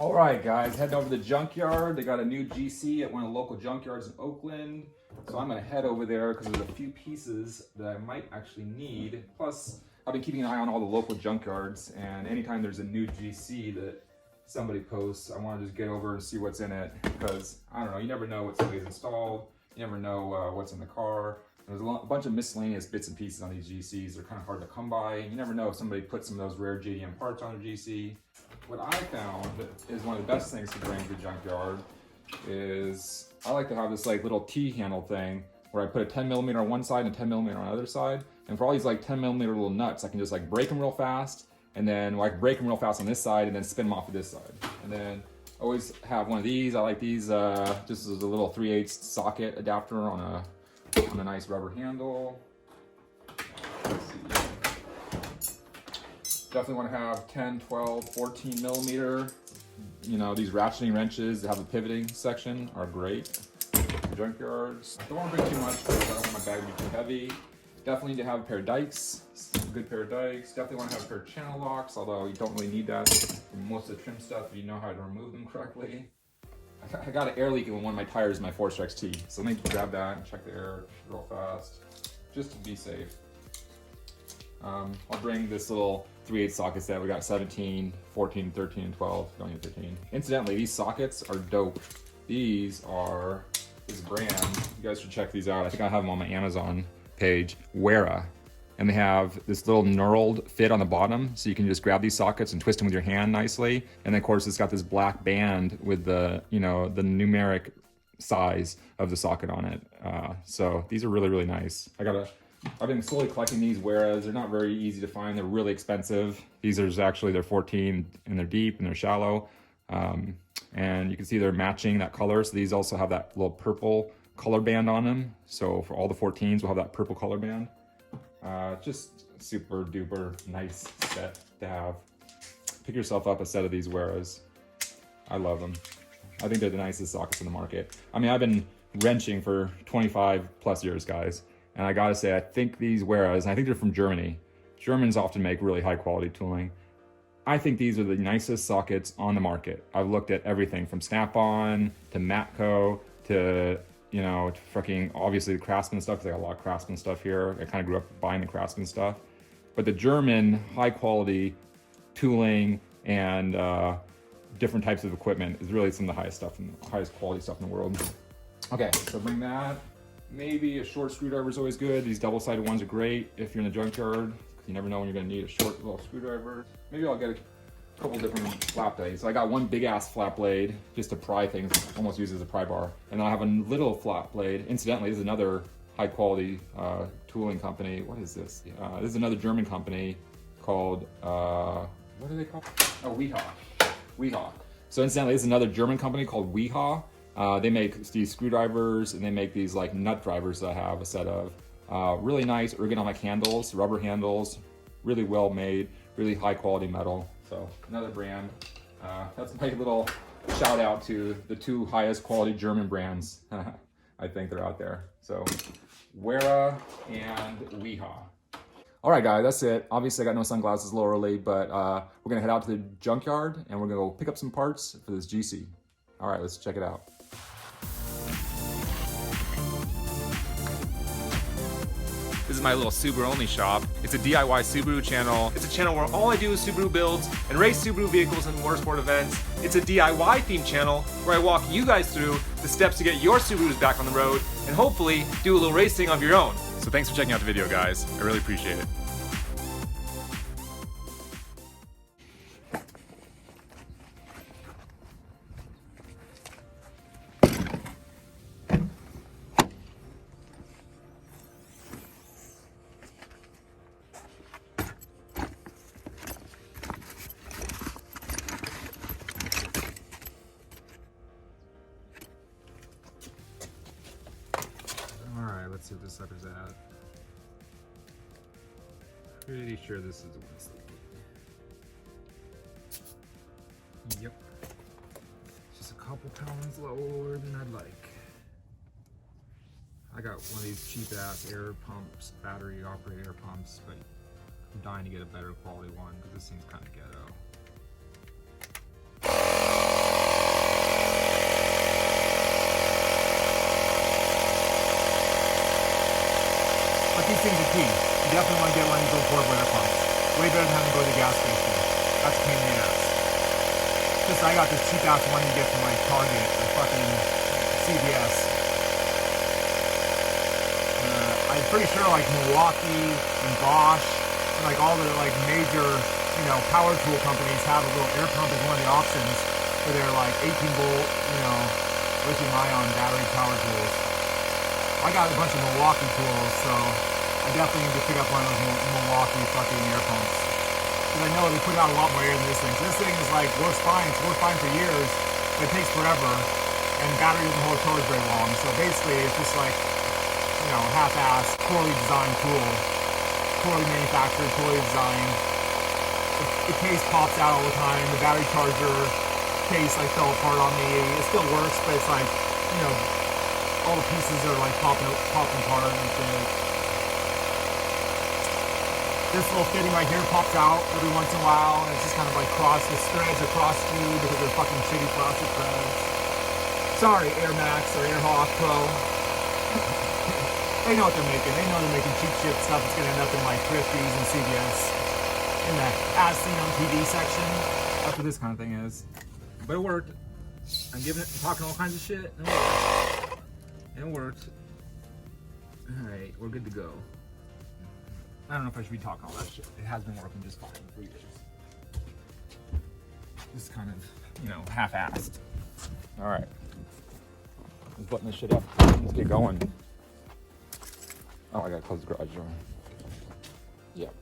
All right, guys, heading over to the junkyard. They got a new GC at one of the local junkyards in Oakland. So I'm gonna head over there because there's a few pieces that I might actually need. Plus, I've been keeping an eye on all the local junkyards, and anytime there's a new GC that somebody posts, I wanna just get over and see what's in it, because I don't know, you never know what somebody's installed. You never know what's in the car. There's a bunch of miscellaneous bits and pieces on these GCs. They're kind of hard to come by. You never know if somebody put some of those rare JDM parts on a GC. What I found is one of the best things to bring to the junkyard is I like to have this like little T-handle thing where I put a 10mm on one side and a 10mm on the other side. And for all these like 10mm little nuts, I can just like break them real fast, and then like break them real fast on this side and then spin them off of this side. And then I always have one of these. I like these, just as a little 3/8 socket adapter on a nice rubber handle. Let's see. Definitely want to have 10, 12, 14mm. You know, these ratcheting wrenches that have a pivoting section are great. Junkyards. I don't want to bring too much because I don't want my bag to be too heavy. Definitely need to have a pair of dikes, a good pair of dikes. Definitely want to have a pair of channel locks, although you don't really need that for most of the trim stuff if you know how to remove them correctly. I got an air leak in one of my tires in my Forester XT, so let me grab that and check the air real fast, just to be safe. I'll bring this little 3/8 socket set. We got 17, 14, 13, and 12, going to 13. Incidentally, these sockets are dope. These are this brand. You guys should check these out. I think I have them on my Amazon page, Wera. And they have this little knurled fit on the bottom, so you can just grab these sockets and twist them with your hand nicely. And then of course it's got this black band with the, you know, the numeric size of the socket on it. So these are really, really nice. I've been slowly collecting these Weras. They're not very easy to find. They're really expensive. These are actually, they're 14 and they're deep and they're shallow. And you can see they're matching that color. So these also have that little purple color band on them. So for all the 14s, we'll have that purple color band. Just super duper nice set to have. Pick yourself up a set of these Weras. I love them. I think they're the nicest sockets in the market. I mean, I've been wrenching for 25 plus years, guys. And I gotta say, I think these Weras, and I think they're from Germany. Germans often make really high quality tooling. I think these are the nicest sockets on the market. I've looked at everything from Snap-on to Matco to, you know, fucking obviously the Craftsman stuff, because I got a lot of Craftsman stuff here. I kind of grew up buying the Craftsman stuff. But the German high quality tooling and different types of equipment is really some of the highest stuff and highest quality stuff in the world. Okay, so bring that. Maybe a short screwdriver is always good. These double-sided ones are great if you're in the junkyard. You never know when you're gonna need a short little screwdriver. Maybe I'll get a couple different flap blades. So I got one big ass flap blade just to pry things, almost used as a pry bar. And then I have a little flap blade. Incidentally, this is another high quality tooling company. What is this? This is another German company called, what are they called? Oh, Weha. So incidentally, this is another German company called Weha. They make these screwdrivers and they make these like nut drivers that I have a set of. Really nice ergonomic handles, rubber handles, really well made, really high quality metal. So another brand. That's my little shout out to the two highest quality German brands I think they're out there. So Wera and Weha. All right, guys, that's it. Obviously, I got no sunglasses a little early, but we're gonna head out to the junkyard and we're gonna go pick up some parts for this GC. All right, let's check it out. This is my little Subaru-only shop. It's a DIY Subaru channel. It's a channel where all I do is Subaru builds and race Subaru vehicles in motorsport events. It's a DIY themed channel where I walk you guys through the steps to get your Subarus back on the road and hopefully do a little racing of your own. So thanks for checking out the video, guys. I really appreciate it. Let's see what this sucker's at. Pretty sure this is the one it's leaking. Yep. Just a couple pounds lower than I'd like. I got one of these cheap ass air pumps, battery operated air pumps, but I'm dying to get a better quality one because this thing's kind of ghetto. these things are key. You definitely want to get one of these little portable air pumps. Way better than having to go to the gas station. That's a pain in the ass. Just I got this cheap ass one you get from like Target or fucking CVS. I'm pretty sure like Milwaukee and Bosch and like all the like major, you know, power tool companies have a little air pump as one of the options for their like 18 volt, you know, lithium ion battery power tools. I got a bunch of Milwaukee tools, so I definitely need to pick up one of those Milwaukee fucking air pumps. Because I know they put out a lot more air than this thing. So this thing is like, works fine, it's worked fine for years, but it takes forever, and the battery doesn't hold charge very long. So basically, it's just like, you know, half-assed, poorly designed tool. Poorly manufactured, poorly designed. The case pops out all the time. The battery charger case like fell apart on me. It still works, but it's like, you know, all the pieces are like popping apart and shit. This little fitting right here pops out every once in a while, and it's just kind of like the threads are cross through because they're fucking shitty plastic threads. Sorry, Air Max or Air Hawk Pro. They know what they're making. They know they're making cheap shit stuff that's gonna end up in like Thrifties and CVS in the as seen on TV section. That's what this kind of thing is. But it worked. I'm talking all kinds of shit, and it worked. And it worked. All right, we're good to go. I don't know if I should be talking all that shit. It has been working just fine for years. Just kind of, you know, half-assed. All right. Let's button this shit up. Let's get going. Oh, I gotta close the garage door. Yep.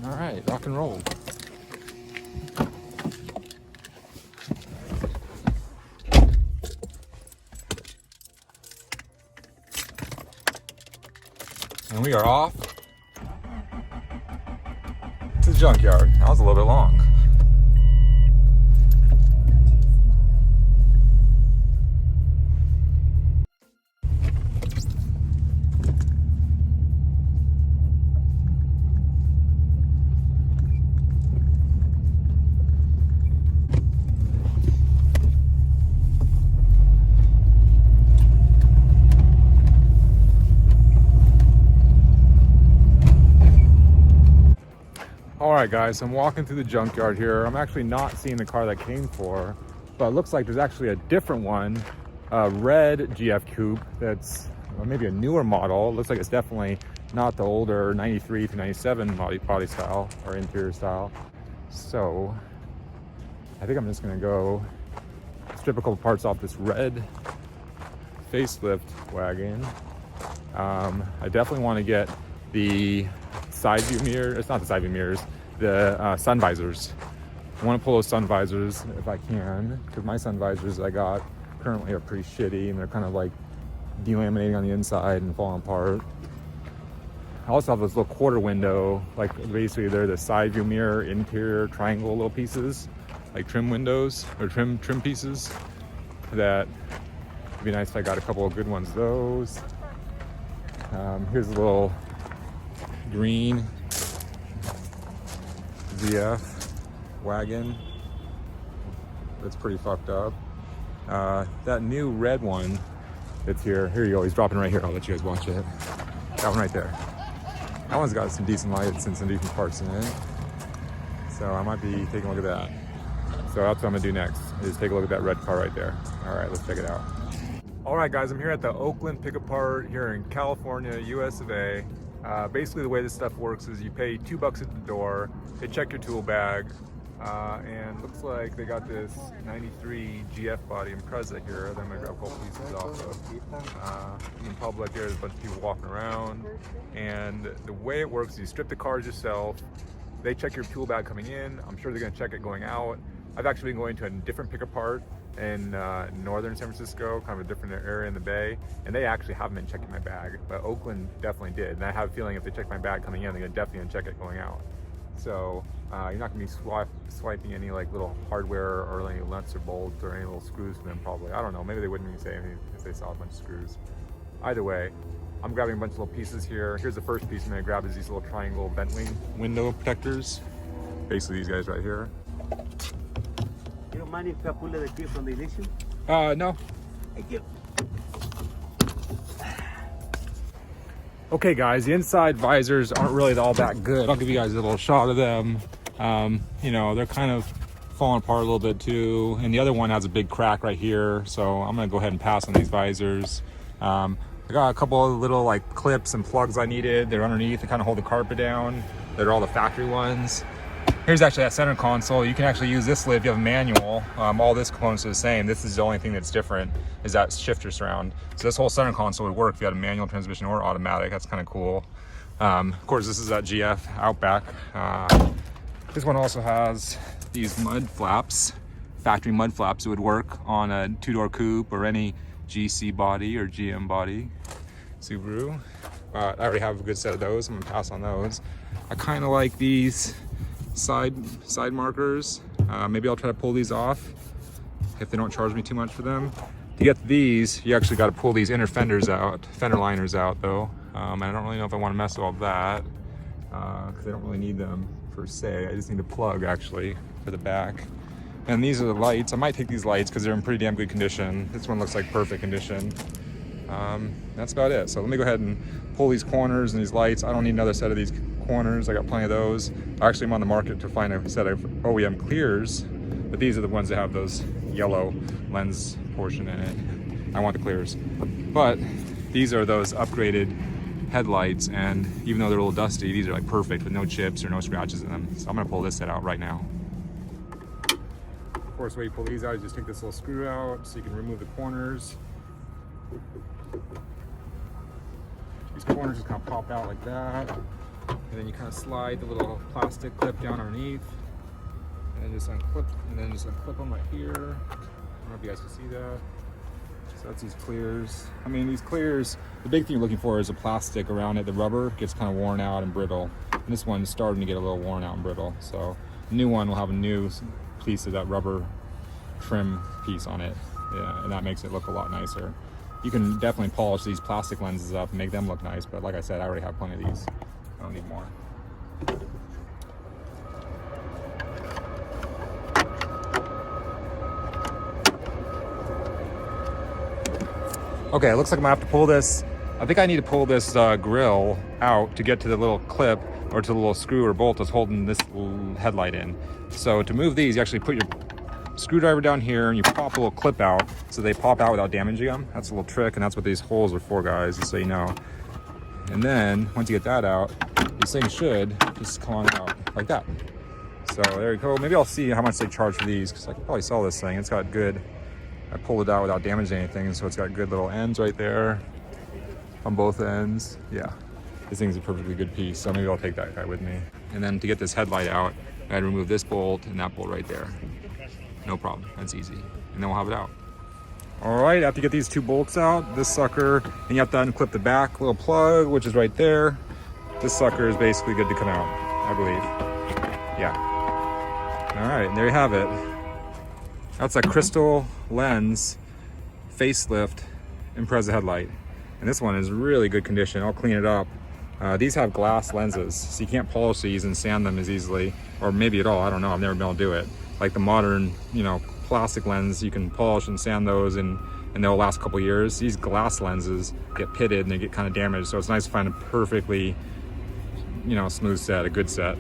All right, rock and roll. And we are off to the junkyard. That was a little bit long. Alright guys, I'm walking through the junkyard here. I'm actually not seeing the car that came for, but it looks like there's actually a different one, a red GF Coupe that's maybe a newer model. It looks like it's definitely not the older 93 to 97 body style or interior style. So I think I'm just gonna go strip a couple parts off this red facelift wagon. I definitely want to get the side view mirror. It's not the side view mirrors, the sun visors. I want to pull those sun visors if I can, because my sun visors I got currently are pretty shitty and they're kind of like delaminating on the inside and falling apart. I also have this little quarter window, like basically they're the side view mirror interior triangle little pieces, like trim windows or trim pieces. That would be nice if I got a couple of good ones of those. Here's a little green ZF wagon that's pretty fucked up. That new red one that's here you go, he's dropping right here. I'll let you guys watch it. That one right there. That one's got some decent lights and some decent parts in it, so I might be taking a look at that. So that's what I'm gonna do next, is take a look at that red car right there. All right, let's check it out. All right guys, I'm here at the Oakland Pick Apart here in California, US of A. Basically the way this stuff works is you pay $2 at the door, they check your tool bag, and looks like they got this 93 GF body Impreza here that I'm gonna grab a couple pieces off of. In public, there's a bunch of people walking around, and the way it works is you strip the cars yourself, they check your tool bag coming in, I'm sure they're gonna check it going out. I've actually been going to a different Pick Apart in northern San Francisco, kind of a different area in the Bay, and they actually haven't been checking my bag, but Oakland definitely did, and I have a feeling if they check my bag coming in, they're definitely gonna check it going out. So you're not gonna be swiping any like little hardware or any nuts or bolts or any little screws from them probably. I don't know, maybe they wouldn't even say anything if they saw a bunch of screws. Either way, I'm grabbing a bunch of little pieces here. Here's the first piece I'm gonna grab, is these little triangle vent wing window protectors. Basically these guys right here. mind if I pull the key from the ignition? No. Thank you. Okay guys, the inside visors aren't really all that good. I'll give you guys a little shot of them. You know, they're kind of falling apart a little bit too. And the other one has a big crack right here. So I'm gonna go ahead and pass on these visors. I got a couple of little like clips and plugs I needed. They're underneath to kind of hold the carpet down. They're all the factory ones. Here's actually that center console. You can actually use this lid if you have a manual. All this components are the same. This is the only thing that's different is that shifter surround. So this whole center console would work if you had a manual transmission or automatic. That's kind of cool. Of course, this is that GF Outback. This one also has these mud flaps, factory mud flaps. It would work on a 2-door coupe or any GC body or GM body, Subaru. I already have a good set of those. I'm gonna pass on those. I kind of like these side markers. Maybe I'll try to pull these off if they don't charge me too much for them. To get these, you actually got to pull these inner fender liners out though. I don't really know if I want to mess with all that because I don't really need them per se. I just need a plug actually for the back. And these are the lights. I might take these lights because they're in pretty damn good condition. This one looks like perfect condition. That's about it. So let me go ahead and pull these corners and these lights. I don't need another set of these corners. I got plenty of those. Actually, I'm on the market to find a set of OEM clears, but these are the ones that have those yellow lens portion in it. I want the clears. But these are those upgraded headlights, and even though they're a little dusty, these are like perfect with no chips or no scratches in them. So I'm gonna pull this set out right now. Of course, the way you pull these out, you just take this little screw out so you can remove the corners. These corners just kind of pop out like that. And then you kind of slide the little plastic clip down underneath. And then just unclip them right here. I don't know if you guys can see that. So that's these clears. I mean, these clears, the big thing you're looking for is the plastic around it. The rubber gets kind of worn out and brittle. And this one's starting to get a little worn out and brittle. So the new one will have a new piece of that rubber trim piece on it. Yeah, and that makes it look a lot nicer. You can definitely polish these plastic lenses up and make them look nice, but like I said, I already have plenty of these. I don't need more. Okay, it looks like I'm gonna have to pull this. I think I need to pull this grill out to get to the little clip or to the little screw or bolt that's holding this headlight in. So to move these, you actually put your screwdriver down here and you pop a little clip out so they pop out without damaging them. That's a little trick, and that's what these holes are for, guys, just so you know. And then once you get that out, these things should just come on out like that. So there you go. Maybe I'll see how much they charge for these because I could probably sell this thing. It's got good, I pulled it out without damaging anything, so it's got good little ends right there on both ends. Yeah, this thing's a perfectly good piece, so maybe I'll take that guy with me. And then to get this headlight out, I had to remove this bolt and that bolt right there. No problem, that's easy. And then we'll have it out. All right, after you get these two bolts out, this sucker, and you have to unclip the back little plug, which is right there. This sucker is basically good to come out, I believe. Yeah. All right, and there you have it. That's a crystal lens facelift Impreza headlight. And this one is really good condition. I'll clean it up. These have glass lenses, so you can't polish these and sand them as easily, or maybe at all, I don't know, I've never been able to do it. Like the modern, you know, plastic lens, you can polish and sand those and they'll last a couple years. These glass lenses get pitted and they get kind of damaged, so it's nice to find a perfectly, you know, smooth set, a good set.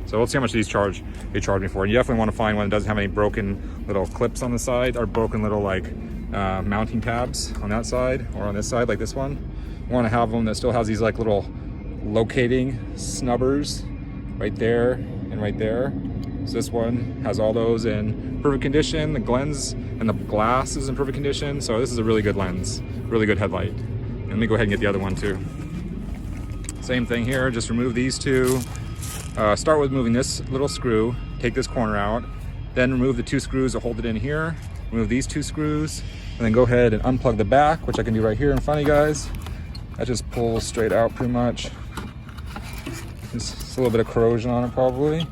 So let's see how much these they charge me for. And you definitely want to find one that doesn't have any broken little clips on the side or broken little like mounting tabs on that side or on this side, like this one. You want to have one that still has these like little locating snubbers right there and right there. So this one has all those in perfect condition. The lens and the glass is in perfect condition. So this is a really good lens, really good headlight. And let me go ahead and get the other one too. Same thing here, just remove these two. Start with moving this little screw, take this corner out, then remove the two screws that hold it in here, remove these two screws, and then go ahead and unplug the back, which I can do right here in front of you guys. That just pulls straight out pretty much. Just a little bit of corrosion on it probably.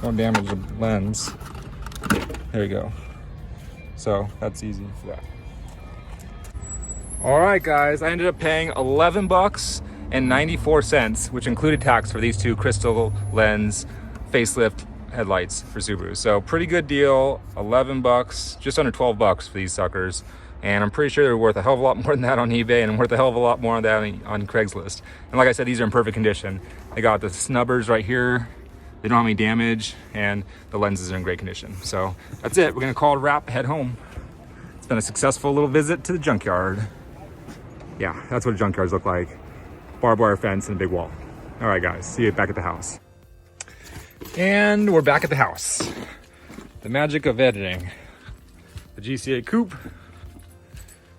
Don't damage the lens. There you go. So that's easy for that. All right, guys, I ended up paying $11.94, which included tax for these two crystal lens facelift headlights for Subaru. So pretty good deal, 11 bucks, just under 12 bucks for these suckers. And I'm pretty sure they're worth a hell of a lot more than that on eBay and worth a hell of a lot more than that on Craigslist. And like I said, these are in perfect condition. They got the snubbers right here. They don't have any damage, and the lenses are in great condition. So that's it. We're gonna call it a wrap, head home. It's been a successful little visit to the junkyard. Yeah, that's what junkyards look like. Barbed wire fence and a big wall. All right, guys, see you back at the house. And we're back at the house. The magic of editing. The GC8 coupe.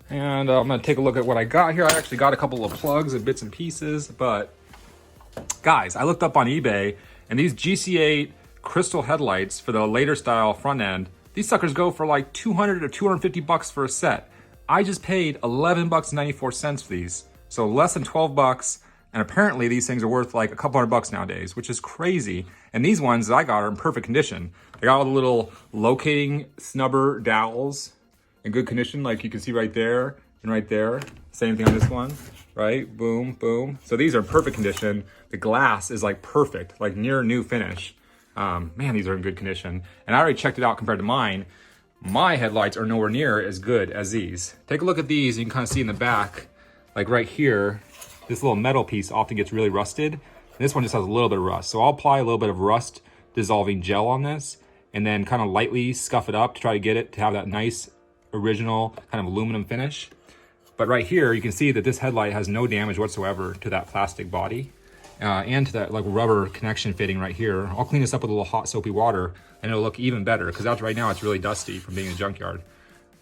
And I'm gonna take a look at what I got here. I actually got a couple of plugs and bits and pieces, but guys, I looked up on eBay and these GC8 crystal headlights for the later style front end, these suckers go for like 200 or 250 bucks for a set. I just paid 11 bucks 94 cents for these. So less than 12 bucks. And apparently these things are worth like a couple $100 nowadays, which is crazy. And these ones that I got are in perfect condition. They got all the little locating snubber dowels in good condition, like you can see right there and right there. Same thing on this one, right? Boom, boom. So these are in perfect condition. The glass is like perfect, like near new finish. Man, these are in good condition. And I already checked it out compared to mine. My headlights are nowhere near as good as these. Take a look at these. You can kind of see in the back, like right here, this little metal piece often gets really rusted. This one just has a little bit of rust. So I'll apply a little bit of rust dissolving gel on this and then kind of lightly scuff it up to try to get it to have that nice original kind of aluminum finish. But right here, you can see that this headlight has no damage whatsoever to that plastic body and to that like rubber connection fitting right here. I'll clean this up with a little hot soapy water and it'll look even better because right now it's really dusty from being in a junkyard.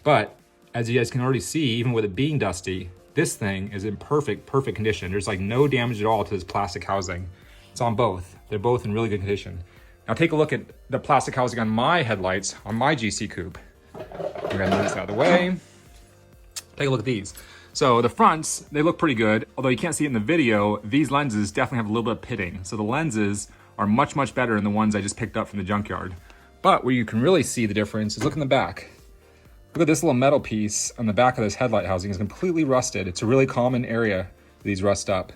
But as you guys can already see, even with it being dusty, this thing is in perfect condition. There's like no damage at all to this plastic housing. It's on both. They're both in really good condition. Now take a look at the plastic housing on my headlights on my GC coupe. We're gonna move this out of the way. Take a look at these. So the fronts, they look pretty good. Although you can't see it in the video, these lenses definitely have a little bit of pitting. So the lenses are much better than the ones I just picked up from the junkyard. But where you can really see the difference is look in the back. Look at this little metal piece on the back of this headlight housing. It's completely rusted. It's a really common area these rust up.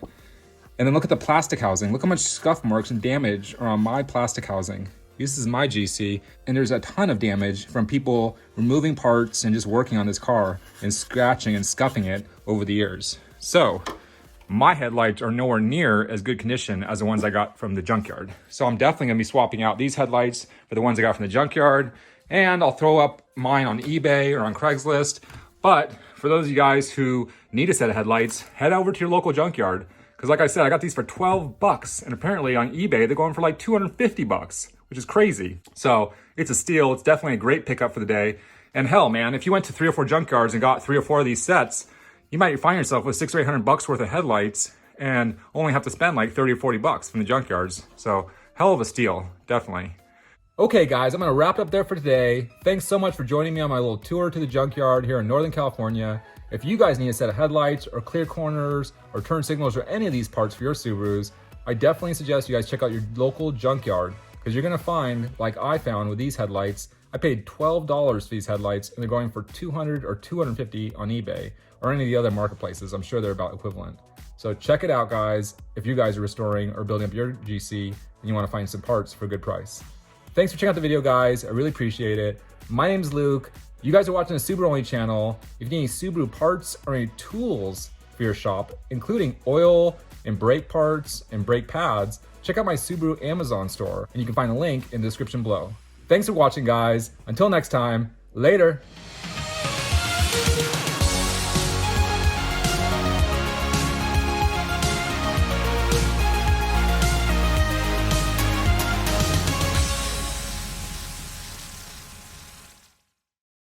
And then look at the plastic housing. Look how much scuff marks and damage are on my plastic housing. This is my GC, and there's a ton of damage from people removing parts and just working on this car and scratching and scuffing it over the years. So my headlights are nowhere near as good condition as the ones I got from the junkyard. So I'm definitely gonna be swapping out these headlights for the ones I got from the junkyard, and I'll throw up mine on eBay or on Craigslist. But for those of you guys who need a set of headlights, head over to your local junkyard. Because like I said, I got these for 12 bucks, and apparently on eBay, they're going for like 250 bucks. Which is crazy. So it's a steal. It's definitely a great pickup for the day. And hell, man, if you went to 3 or 4 junkyards and got 3 or 4 of these sets, you might find yourself with 600 or 800 bucks worth of headlights and only have to spend like 30 or 40 bucks from the junkyards. So hell of a steal, definitely. Okay, guys, I'm gonna wrap up there for today. Thanks so much for joining me on my little tour to the junkyard here in Northern California. If you guys need a set of headlights or clear corners or turn signals or any of these parts for your Subarus, I definitely suggest you guys check out your local junkyard. Because you're gonna find, like I found with these headlights, I paid $12 for these headlights and they're going for $200 or $250 on eBay or any of the other marketplaces. I'm sure they're about equivalent. So check it out, guys, if you guys are restoring or building up your GC and you wanna find some parts for a good price. Thanks for checking out the video, guys. I really appreciate it. My name's Luke. You guys are watching the SubaruONLY channel. If you need any Subaru parts or any tools for your shop, including oil and brake parts and brake pads, check out my Subaru Amazon store, and you can find a link in the description below. Thanks for watching, guys. Until next time, later.